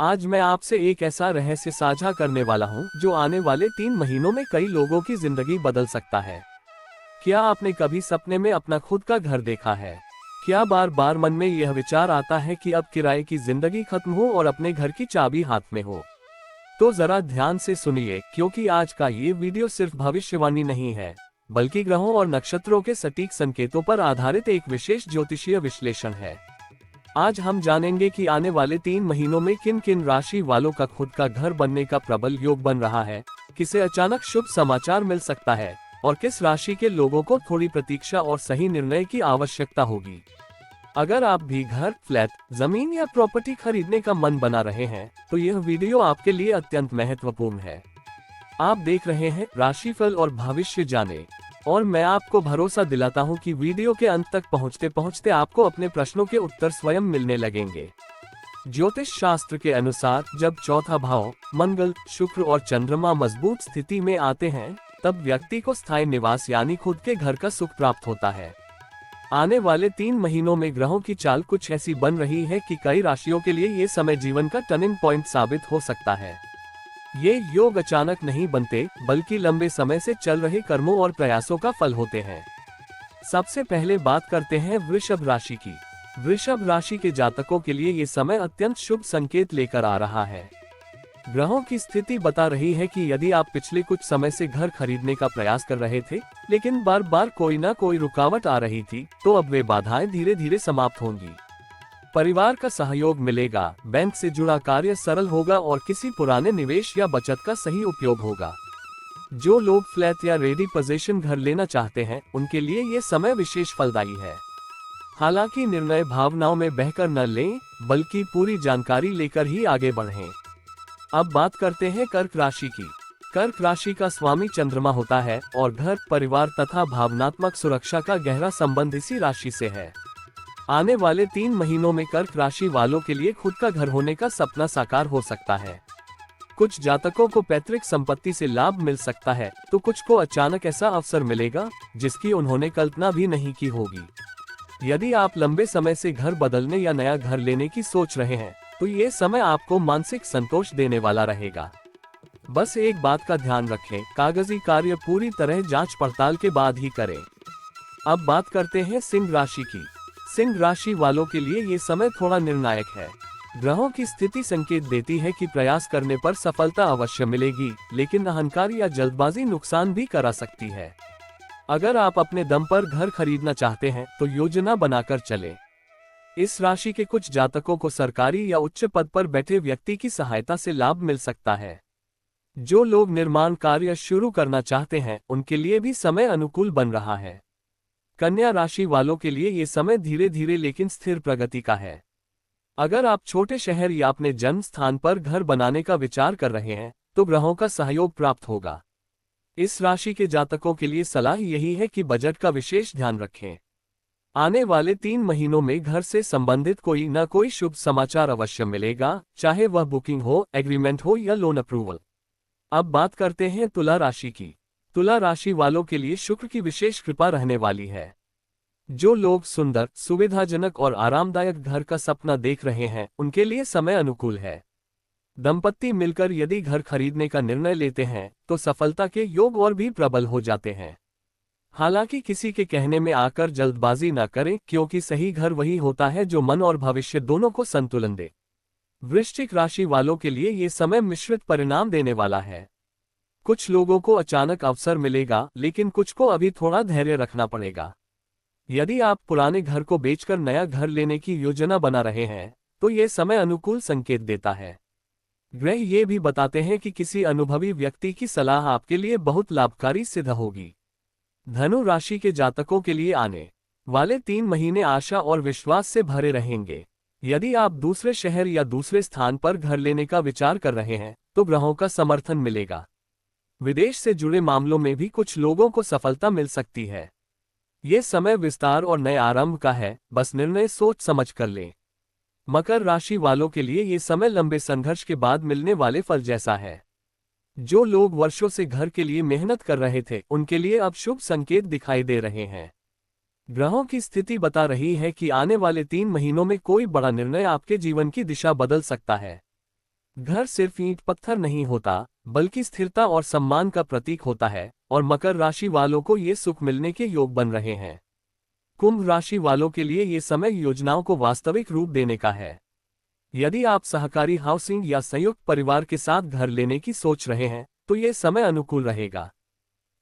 आज मैं आपसे एक ऐसा रहस्य साझा करने वाला हूं जो आने वाले 3 महीनों में कई लोगों की जिंदगी बदल सकता है। क्या आपने कभी सपने में अपना खुद का घर देखा है? क्या बार बार मन में यह विचार आता है कि अब किराए की जिंदगी खत्म हो और अपने घर की चाबी हाथ में हो? तो जरा ध्यान से सुनिए, क्योंकि आज का ये वीडियो सिर्फ भविष्यवाणी नहीं है, बल्कि ग्रहों और नक्षत्रों के सटीक संकेतों पर आधारित एक विशेष ज्योतिषीय विश्लेषण है। आज हम जानेंगे कि आने वाले 3 महीनों में किन किन राशि वालों का खुद का घर बनने का प्रबल योग बन रहा है, किसे अचानक शुभ समाचार मिल सकता है और किस राशि के लोगों को थोड़ी प्रतीक्षा और सही निर्णय की आवश्यकता होगी। अगर आप भी घर, फ्लैट, जमीन या प्रॉपर्टी खरीदने का मन बना रहे हैं, तो यह वीडियो आपके लिए अत्यंत महत्वपूर्ण है। आप देख रहे हैं राशिफल और भविष्य जाने, और मैं आपको भरोसा दिलाता हूं कि वीडियो के अंत तक पहुंचते पहुंचते आपको अपने प्रश्नों के उत्तर स्वयं मिलने लगेंगे। ज्योतिष शास्त्र के अनुसार जब चौथा भाव मंगल, शुक्र और चंद्रमा मजबूत स्थिति में आते हैं, तब व्यक्ति को स्थायी निवास यानी खुद के घर का सुख प्राप्त होता है। आने वाले 3 महीनों में ग्रहों की चाल कुछ ऐसी बन रही है कि कई राशियों के लिए ये समय जीवन का टर्निंग पॉइंट साबित हो सकता है। ये योग अचानक नहीं बनते, बल्कि लंबे समय से चल रहे कर्मों और प्रयासों का फल होते हैं। सबसे पहले बात करते हैं वृषभ राशि की। वृषभ राशि के जातकों के लिए ये समय अत्यंत शुभ संकेत लेकर आ रहा है। ग्रहों की स्थिति बता रही है कि यदि आप पिछले कुछ समय से घर खरीदने का प्रयास कर रहे थे, लेकिन बार बार कोई ना कोई रुकावट आ रही थी, तो अब वे बाधाएं धीरे धीरे समाप्त होंगी। परिवार का सहयोग मिलेगा, बैंक से जुड़ा कार्य सरल होगा और किसी पुराने निवेश या बचत का सही उपयोग होगा। जो लोग फ्लैट या रेडी पोजीशन घर लेना चाहते हैं, उनके लिए ये समय विशेष फलदायी है। हालांकि निर्णय भावनाओं में बहकर न लें, बल्कि पूरी जानकारी लेकर ही आगे बढ़ें। अब बात करते हैं कर्क राशि की। कर्क राशि का स्वामी चंद्रमा होता है और घर, परिवार तथा भावनात्मक सुरक्षा का गहरा संबंध इसी राशि से है। आने वाले 3 महीनों में कर्क राशि वालों के लिए खुद का घर होने का सपना साकार हो सकता है। कुछ जातकों को पैतृक संपत्ति से लाभ मिल सकता है, तो कुछ को अचानक ऐसा अवसर मिलेगा जिसकी उन्होंने कल्पना भी नहीं की होगी। यदि आप लंबे समय से घर बदलने या नया घर लेने की सोच रहे हैं, तो ये समय आपको मानसिक संतोष देने वाला रहेगा। बस एक बात का ध्यान रखें, कागजी कार्य पूरी तरह जांच पड़ताल के बाद ही करें। अब बात करते हैं सिंह राशि की। सिंह राशि वालों के लिए ये समय थोड़ा निर्णायक है। ग्रहों की स्थिति संकेत देती है कि प्रयास करने पर सफलता अवश्य मिलेगी, लेकिन अहंकार या जल्दबाजी नुकसान भी करा सकती है। अगर आप अपने दम पर घर खरीदना चाहते हैं, तो योजना बनाकर चलें। इस राशि के कुछ जातकों को सरकारी या उच्च पद पर बैठे व्यक्ति की सहायता से लाभ मिल सकता है। जो लोग निर्माण कार्य शुरू करना चाहते हैं, उनके लिए भी समय अनुकूल बन रहा है। कन्या राशि वालों के लिए ये समय धीरे धीरे लेकिन स्थिर प्रगति का है। अगर आप छोटे शहर या अपने जन्म स्थान पर घर बनाने का विचार कर रहे हैं, तो ग्रहों का सहयोग प्राप्त होगा। इस राशि के जातकों के लिए सलाह यही है कि बजट का विशेष ध्यान रखें। आने वाले 3 महीनों में घर से संबंधित कोई न कोई शुभ समाचार अवश्य मिलेगा, चाहे वह बुकिंग हो, एग्रीमेंट हो या लोन अप्रूवल। अब बात करते हैं तुला राशि की। तुला राशि वालों के लिए शुक्र की विशेष कृपा रहने वाली है। जो लोग सुंदर, सुविधाजनक और आरामदायक घर का सपना देख रहे हैं, उनके लिए समय अनुकूल है। दंपत्ति मिलकर यदि घर खरीदने का निर्णय लेते हैं, तो सफलता के योग और भी प्रबल हो जाते हैं। हालांकि किसी के कहने में आकर जल्दबाजी न करें, क्योंकि सही घर वही होता है जो मन और भविष्य दोनों को संतुलन दे। वृश्चिक राशि वालों के लिए ये समय मिश्रित परिणाम देने वाला है। कुछ लोगों को अचानक अवसर मिलेगा, लेकिन कुछ को अभी थोड़ा धैर्य रखना पड़ेगा। यदि आप पुराने घर को बेचकर नया घर लेने की योजना बना रहे हैं, तो ये समय अनुकूल संकेत देता है। ग्रह ये भी बताते हैं कि किसी अनुभवी व्यक्ति की सलाह आपके लिए बहुत लाभकारी सिद्ध होगी। धनु राशि के जातकों के लिए आने वाले 3 महीने आशा और विश्वास से भरे रहेंगे। यदि आप दूसरे शहर या दूसरे स्थान पर घर लेने का विचार कर रहे हैं, तो ग्रहों का समर्थन मिलेगा। विदेश से जुड़े मामलों में भी कुछ लोगों को सफलता मिल सकती है। ये समय विस्तार और नए आरंभ का है, बस निर्णय सोच समझ कर लें। मकर राशि वालों के लिए ये समय लंबे संघर्ष के बाद मिलने वाले फल जैसा है। जो लोग वर्षों से घर के लिए मेहनत कर रहे थे, उनके लिए अब शुभ संकेत दिखाई दे रहे हैं। ग्रहों की स्थिति बता रही है कि आने वाले 3 महीनों में कोई बड़ा निर्णय आपके जीवन की दिशा बदल सकता है। घर सिर्फ ईंट पत्थर नहीं होता, बल्कि स्थिरता और सम्मान का प्रतीक होता है, और मकर राशि वालों को ये सुख मिलने के योग बन रहे हैं। कुंभ राशि वालों के लिए ये समय योजनाओं को वास्तविक रूप देने का है। यदि आप सहकारी हाउसिंग या संयुक्त परिवार के साथ घर लेने की सोच रहे हैं, तो ये समय अनुकूल रहेगा।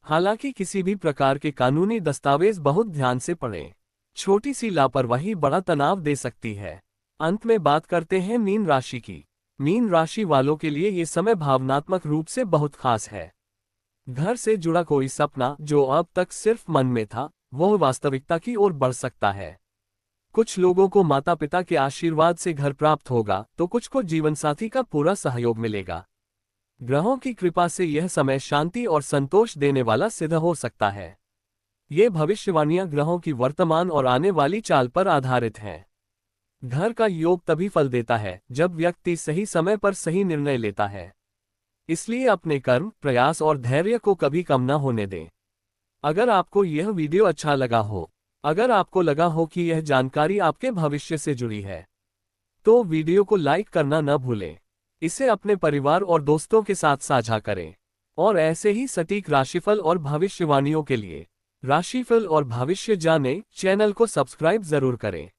हालांकि किसी भी प्रकार के कानूनी दस्तावेज बहुत ध्यान से पढ़ें। छोटी सी लापरवाही बड़ा तनाव दे सकती है। अंत में बात करते हैं मीन राशि की। मीन राशि वालों के लिए ये समय भावनात्मक रूप से बहुत खास है। घर से जुड़ा कोई सपना जो अब तक सिर्फ मन में था, वह वास्तविकता की ओर बढ़ सकता है। कुछ लोगों को माता पिता के आशीर्वाद से घर प्राप्त होगा, तो कुछ को जीवनसाथी का पूरा सहयोग मिलेगा। ग्रहों की कृपा से यह समय शांति और संतोष देने वाला सिद्ध हो सकता है। ये भविष्यवाणियां ग्रहों की वर्तमान और आने वाली चाल पर आधारित हैं। घर का योग तभी फल देता है जब व्यक्ति सही समय पर सही निर्णय लेता है। इसलिए अपने कर्म, प्रयास और धैर्य को कभी कम न होने दें। अगर आपको यह वीडियो अच्छा लगा हो, अगर आपको लगा हो कि यह जानकारी आपके भविष्य से जुड़ी है, तो वीडियो को लाइक करना न भूलें। इसे अपने परिवार और दोस्तों के साथ साझा करें। और ऐसे ही सटीक राशिफल और भविष्यवाणियों के लिए राशिफल और भविष्य जाने चैनल को सब्सक्राइब जरूर करें।